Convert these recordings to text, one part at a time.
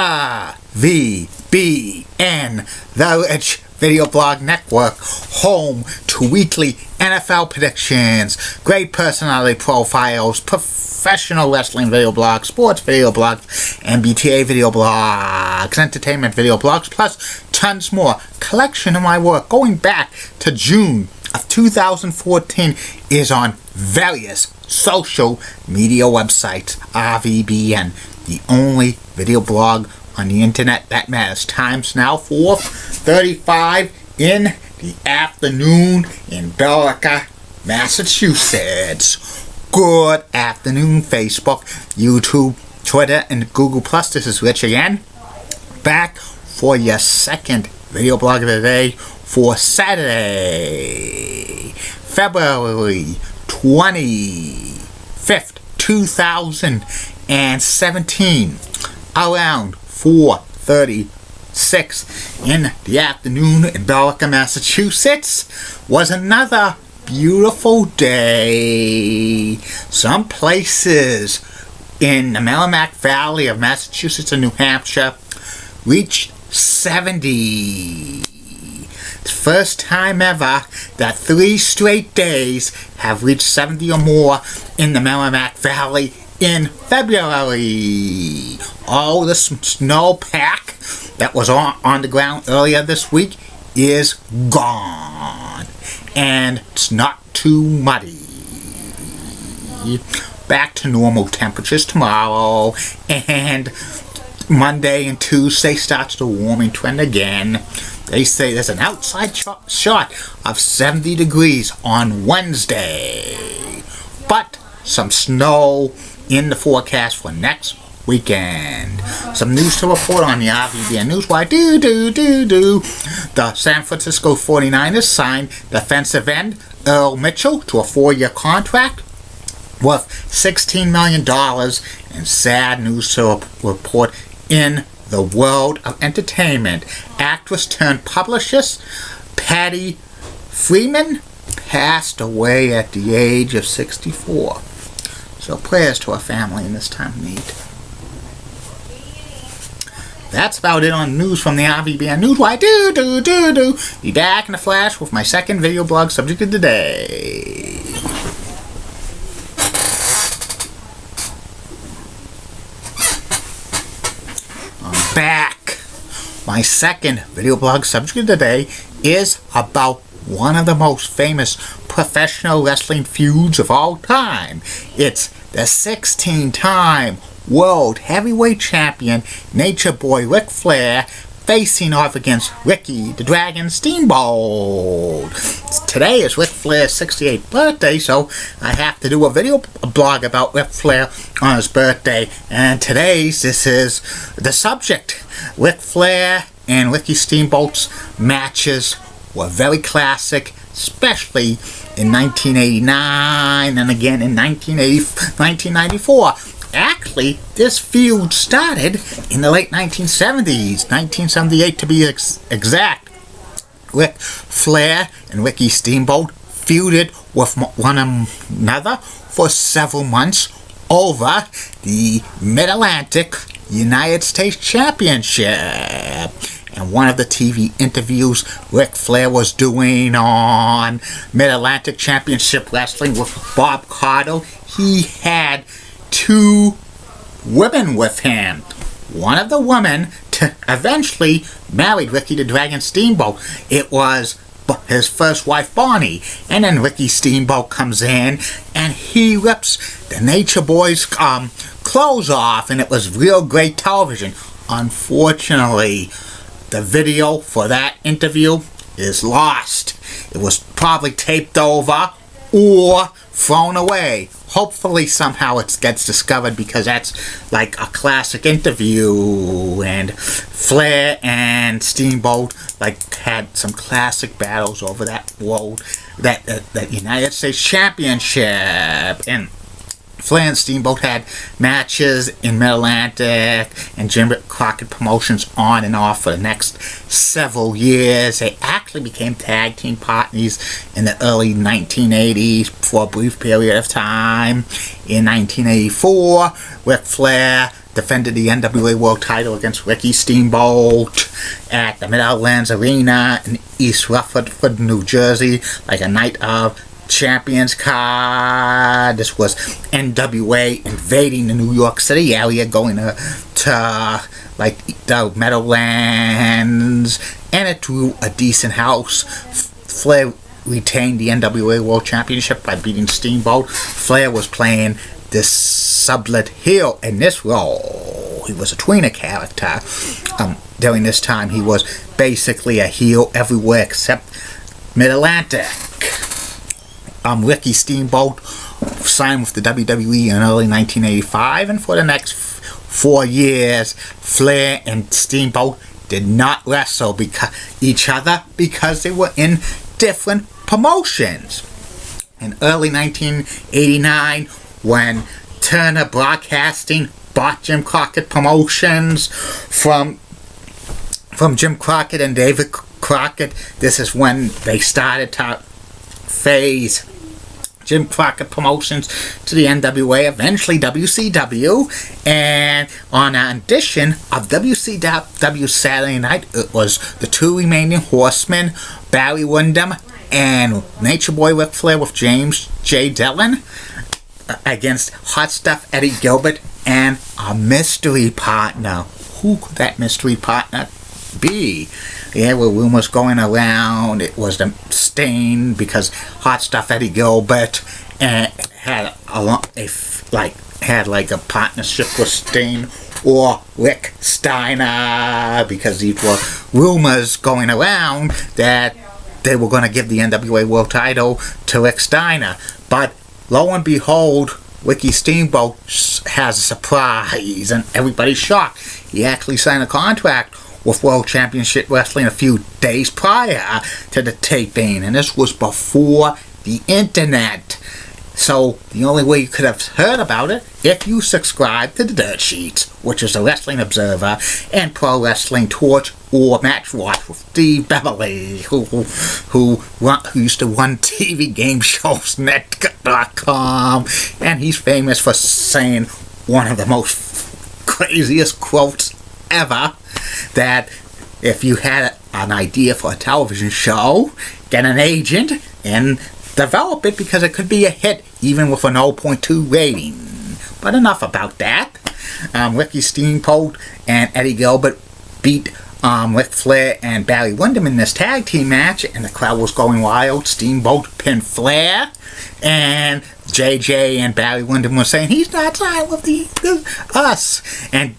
RVBN, the Rich Video Blog Network, home to weekly NFL predictions, great personality profiles, professional wrestling video blogs, sports video blogs, MBTA video blogs, entertainment video blogs, plus tons more. Collection of my work going back to June of 2014 is on various social media websites. RVBN, the only video blog on the internet that matters. Times now 4:35 in the afternoon in Billerica, Massachusetts. Good afternoon, Facebook, YouTube, Twitter, and Google+. This is Rich again, back for your second video blog of the day for Saturday, February 25th, 2017, around 4:36 in the afternoon in Billerica, Massachusetts, was another beautiful day. Some places in the Merrimack Valley of Massachusetts and New Hampshire reached 70. It's the first time ever that 3 straight days have reached 70 or more in the Merrimack Valley in February. All the snowpack that was on the ground earlier this week is gone, and it's not too muddy. Back to normal temperatures tomorrow, and Monday and Tuesday starts the warming trend again. They say there's an outside shot of 70 degrees on Wednesday, but some snow in the forecast for next weekend. Some news to report on the RVBN Newswire. The San Francisco 49ers signed defensive end Earl Mitchell to a 4-year contract worth $16 million. And sad news to report in the world of entertainment. Actress turned publicist Patty Freeman passed away at the age of 64. So prayers to her family in this time of need. That's about it on news from the RVBN Newswire. Be back in a flash with my second video blog subject of the day. I'm back. My second video blog subject of the day is about one of the most famous professional wrestling feuds of all time. It's the 16-time World Heavyweight Champion Nature Boy Ric Flair facing off against Ricky the Dragon Steamboat. Today is Ric Flair's 68th birthday, so I have to do a video blog about Ric Flair on his birthday. And this is the subject. Ric Flair and Ricky Steamboat's matches were very classic, especially in 1989 and again in 1994. Actually, this feud started in the late 1970s, 1978 to be exact. Ric Flair and Ricky Steamboat feuded with one another for several months over the Mid-Atlantic United States Championship. And one of the TV interviews Ric Flair was doing on Mid-Atlantic Championship Wrestling with Bob Caudle, he had 2 women with him. One of the women eventually married Ricky the Dragon Steamboat. It was his first wife, Bonnie. And then Ricky Steamboat comes in and he rips the Nature Boy's clothes off, and it was real great television. Unfortunately, the video for that interview is lost. It was probably taped over or thrown away. Hopefully somehow it gets discovered, because that's like a classic interview, and Flair and Steamboat had some classic battles over that world, that United States Championship. And Flair and Steamboat had matches in Mid-Atlantic and Jim Crockett Promotions on and off for the next several years. They actually became tag team partners in the early 1980s for a brief period of time. In 1984, Ric Flair defended the NWA World title against Ricky Steamboat at the Meadowlands Arena in East Rutherford, New Jersey, like a night of Champions card. This was NWA invading the New York City area, going to like the Meadowlands, and it drew a decent house. Flair retained the NWA World Championship by beating Steamboat. Flair was playing this sublet heel in this role. He was a tweener character. During this time, he was basically a heel everywhere except Mid-Atlantic. Ricky Steamboat signed with the WWE in early 1985, and for the next 4 years, Flair and Steamboat did not wrestle each other because they were in different promotions. In early 1989, when Turner Broadcasting bought Jim Crockett Promotions from Jim Crockett and David Crockett, this is when they started to phase Jim Crockett Promotions to the NWA, eventually WCW, and on an edition of WCW Saturday Night, it was the two remaining horsemen, Barry Windham and Nature Boy Ric Flair with James J. Dillon, against Hot Stuff Eddie Gilbert and a mystery partner. Who could that mystery partner be? There were rumors going around it was the Stain, because Hot Stuff Eddie Gilbert had a partnership with Stain, or Rick Steiner, because these were rumors going around that they were going to give the NWA World title to Rick Steiner. But lo and behold, Ricky Steamboat has a surprise, and everybody's shocked. He actually signed a contract with World Championship Wrestling a few days prior to the taping, and this was before the internet. So the only way you could have heard about it if you subscribed to the Dirt Sheets, which is a Wrestling Observer and Pro Wrestling Torch or Match Watch with Steve Beverly, who used to run TV Game Shows Net.com, and he's famous for saying one of the most craziest quotes ever, that if you had an idea for a television show, get an agent and develop it, because it could be a hit even with an 0.2 rating. But enough about that. Ricky Steamboat and Eddie Gilbert beat Ric Flair and Barry Windham in this tag team match, and the crowd was going wild. Steamboat pinned Flair, and JJ and Barry Windham were saying, he's not signed with us. And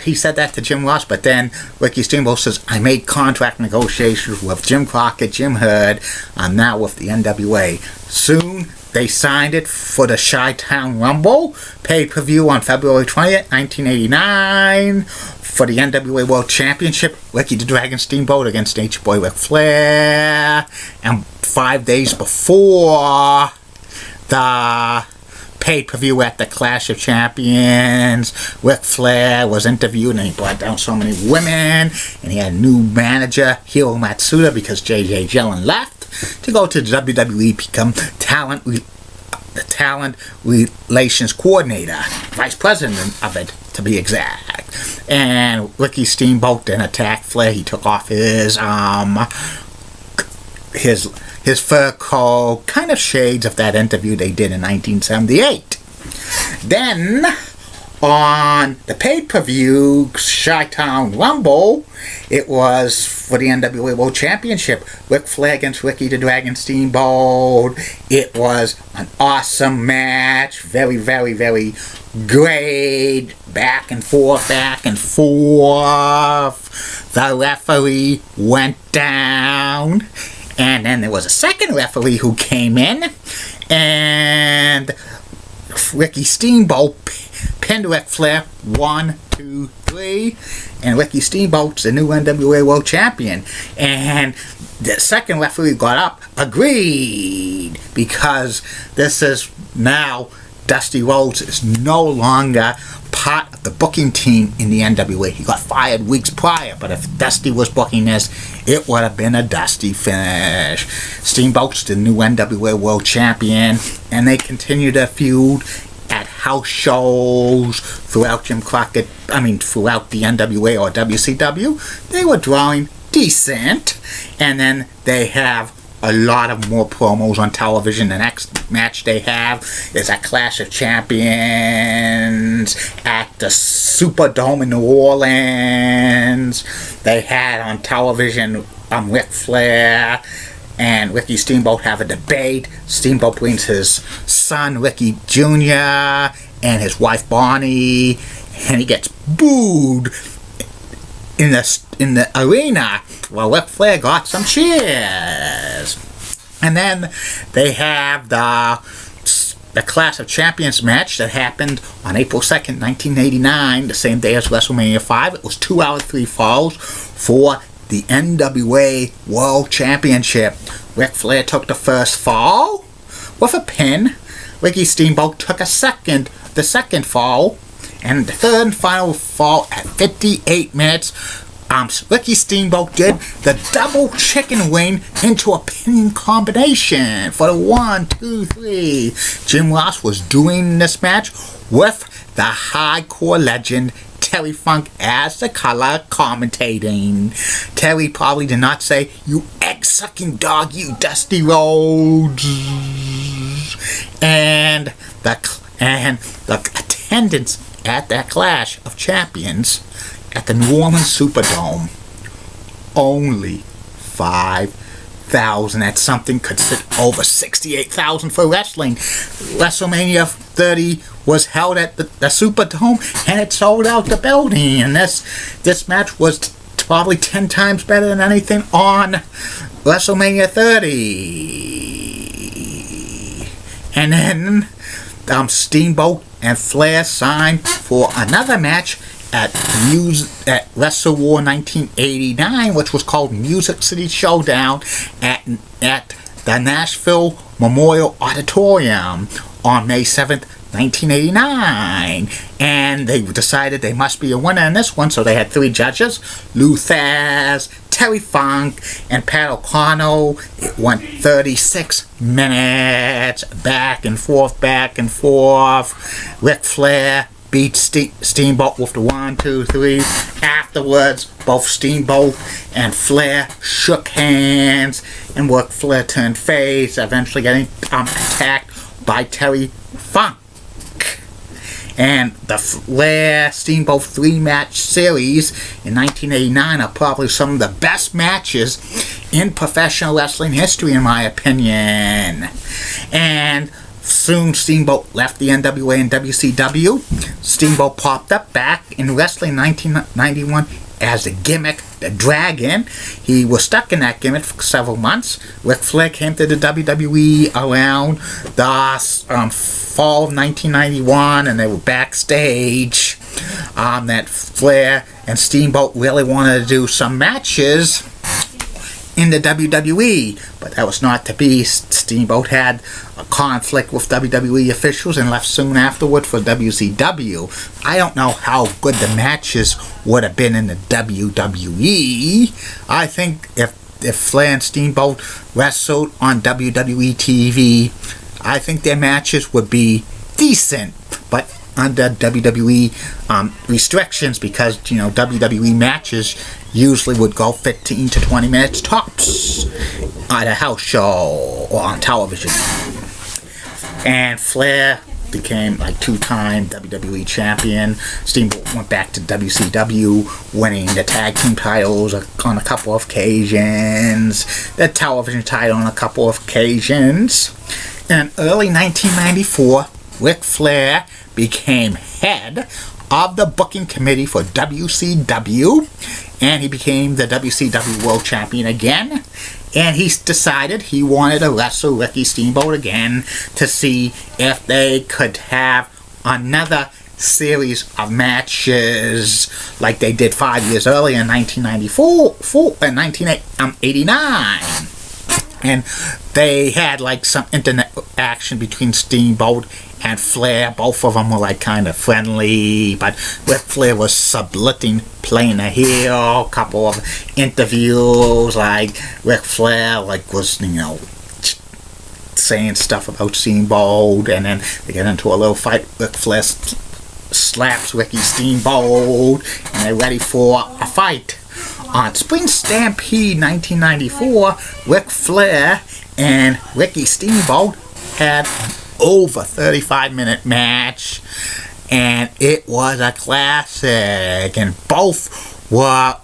he said that to Jim Ross, but then Ricky Steamboat says, I made contract negotiations with Jim Crockett, Jim Hurd. I'm now with the NWA. Soon, they signed it for the Chi-Town Rumble pay-per-view on February 20th, 1989. For the NWA World Championship, Ricky the Dragon Steamboat against Nature Boy Ric Flair. And 5 days before the pay-per-view at the Clash of Champions, Ric Flair was interviewed, and he brought down so many women, and he had a new manager, Hiro Matsuda, because J.J. Dillon left to go to the WWE, become the talent relations coordinator, vice president of it, to be exact. And Ricky Steamboat then attacked Flair. He took off his fur coat, kind of shades of that interview they did in 1978. Then, on the pay-per-view Chi-Town Rumble, it was for the NWA World Championship, Ric Flair against Ricky the Dragon Steamboat. It was an awesome match, very, very, very great, back and forth. The referee went down, and then there was a second referee who came in, and Ricky Steamboat pinned Ric Flair 1, 2, 3, and Ricky Steamboat's the new NWA World Champion. And the second referee got up, agreed, because this is now Dusty Rhodes is no longer part of the booking team in the NWA. He got fired weeks prior, but if Dusty was booking this, it would have been a Dusty finish. Steamboat's the new NWA World Champion, and they continue their feud at house shows throughout throughout the NWA or WCW, they were drawing decent. And then they have a lot of more promos on television. The next match they have is a Clash of Champions at the Superdome in New Orleans. They had on television Ric Flair and Ricky Steamboat have a debate. Steamboat brings his son Ricky Jr. and his wife Bonnie, and he gets booed in the arena. Well, Ric Flair got some cheers. And then they have the Clash of Champions match that happened on April 2nd, 1989, the same day as WrestleMania 5. It was 2 out of 3 falls for the NWA World Championship. Ric Flair took the first fall with a pin. Ricky Steamboat took the second fall, and the third and final fall at 58 minutes. Ricky Steamboat did the double chicken wing into a pinning combination for the 1, 2, 3. Jim Ross was doing this match with the hardcore legend Terry Funk as the color commentating. Terry probably did not say, "You egg-sucking dog, you Dusty Rhodes." And the attendance at that Clash of Champions at the New Orleans Superdome, only 5,000. That's something could fit over 68,000 for wrestling. WrestleMania 30 was held at the Superdome, and it sold out the building. And this match was probably 10 times better than anything on WrestleMania 30. And then Steamboat and Flair signed for another match at Wrestle War 1989, which was called Music City Showdown at the Nashville Memorial Auditorium on May 7th, 1989. And they decided they must be a winner in this one, so they had 3 judges: Lou Thesz, Terry Funk, and Pat O'Connell. It went 36 minutes, back and forth. Ric Flair beat Steamboat with the 1, 2, 3. Afterwards, both Steamboat and Flair shook hands, and Ric Flair turned face, eventually getting attacked by Terry Funk. And the Flair Steamboat 3-match series in 1989 are probably some of the best matches in professional wrestling history, in my opinion. And soon Steamboat left the NWA and WCW. Steamboat popped up back in wrestling in 1991 as the gimmick, the Dragon. He was stuck in that gimmick for several months. Ric Flair came to the WWE around the fall of 1991, and they were backstage. That Flair and Steamboat really wanted to do some matches in the WWE, but that was not to be. Steamboat had a conflict with WWE officials and left soon afterward for WCW. I don't know how good the matches would have been in the WWE. I think if Flair and Steamboat wrestled on WWE TV, I think their matches would be decent, but under WWE restrictions, because WWE matches usually would go 15 to 20 minutes tops at a house show or on television. And Flair became like 2-time WWE champion. Steamboat went back to WCW, winning the tag team titles on a couple of occasions, the television title on a couple of occasions. In early 1994, Ric Flair became head of the booking committee for WCW, and he became the WCW World Champion again. And he decided he wanted to wrestle Ricky Steamboat again to see if they could have another series of matches like they did 5 years earlier in 1989. And they had like some internet action between Steamboat and Flair. Both of them were like kind of friendly, but Ric Flair was subletting, playing a heel. A couple of interviews, like Ric Flair was saying stuff about Steamboat, and then they get into a little fight. Ric Flair slaps Ricky Steamboat, and they're ready for a fight. On Spring Stampede 1994, Ric Flair and Ricky Steamboat had an over 35-minute match, and it was a classic, and both were,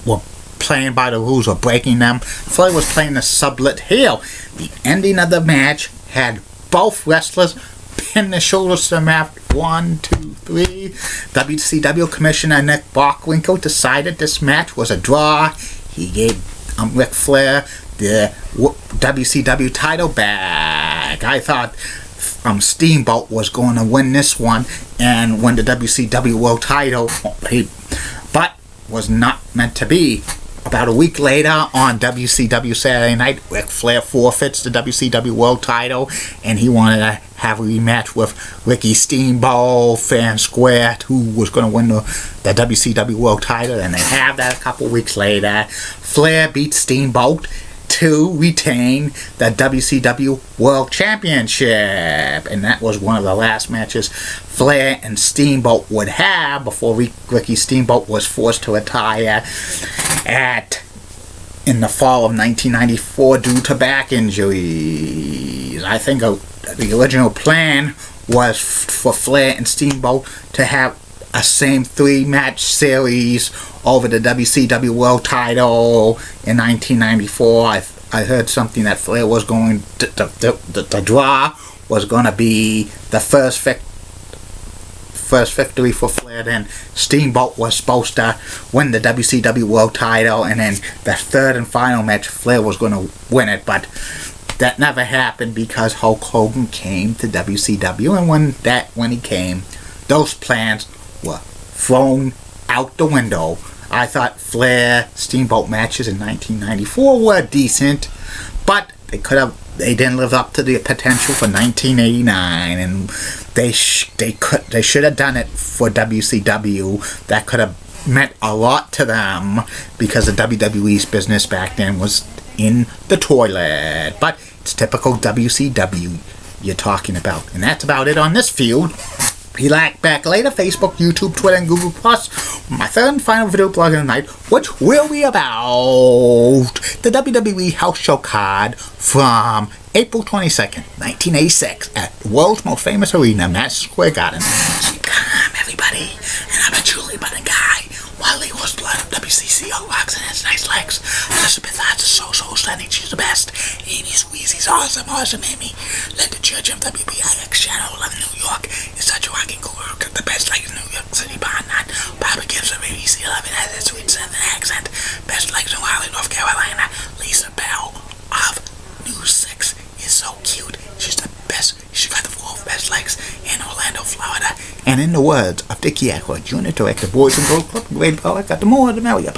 were playing by the rules or breaking them. Flair was playing the sublet heel. The ending of the match had both wrestlers pin the shoulders to the mat. 1, 2, 3. WCW Commissioner Nick Bockwinkel decided this match was a draw. He gave Ric Flair the WCW title back. I thought Steamboat was going to win this one and win the WCW World title, but was not meant to be. About a week later, on WCW Saturday Night, Ric Flair forfeits the WCW World title, and he wanted to have a rematch with Ricky Steamboat, fair and square, who was going to win the WCW World title, and they have that a couple weeks later. Flair beats Steamboat to retain the WCW World Championship, and that was one of the last matches Flair and Steamboat would have before Ricky Steamboat was forced to retire in the fall of 1994 due to back injuries. I think the original plan was for Flair and Steamboat to have a same 3-match series over the WCW World title in 1994. I heard something that Flair was going to, the draw was going to be the first victory for Flair. Then Steamboat was supposed to win the WCW World title, and then the third and final match Flair was going to win it, but that never happened because Hulk Hogan came to WCW, and when he came, those plans were thrown out the window. I thought Flair Steamboat matches in 1994 were decent, but they didn't live up to the potential for 1989, and they should have done it for WCW. That could have meant a lot to them because the WWE's business back then was in the toilet. But it's typical WCW you're talking about, and that's about it on this feud. Be back later, Facebook, YouTube, Twitter, and Google+. My third and final video blog of the night, which will be about the WWE House Show card from April 22nd, 1986 at the world's most famous arena, Madison Square Garden. So come, everybody, and I'm a Julie Button guy. Wally was blood of WCCO rocks and has nice legs. Elizabeth Hart is so stunning, she's the best. Amy's Weezy's awesome, Amy. Let the Church of WBIX Channel 11 New York is such a rocking cool work. The best legs in New York City, bar none. Barbara Gibbs of ABC 11 has a sweet Southern accent. Best legs in Raleigh, North Carolina. Lisa Bell of News 6 is so cute. She's the best. She got the 4 best legs in Orlando, Florida. And in the words of Dickie Ackroyd, Jr., Director, Boys and Girls Club, Great Power, got the more the merrier.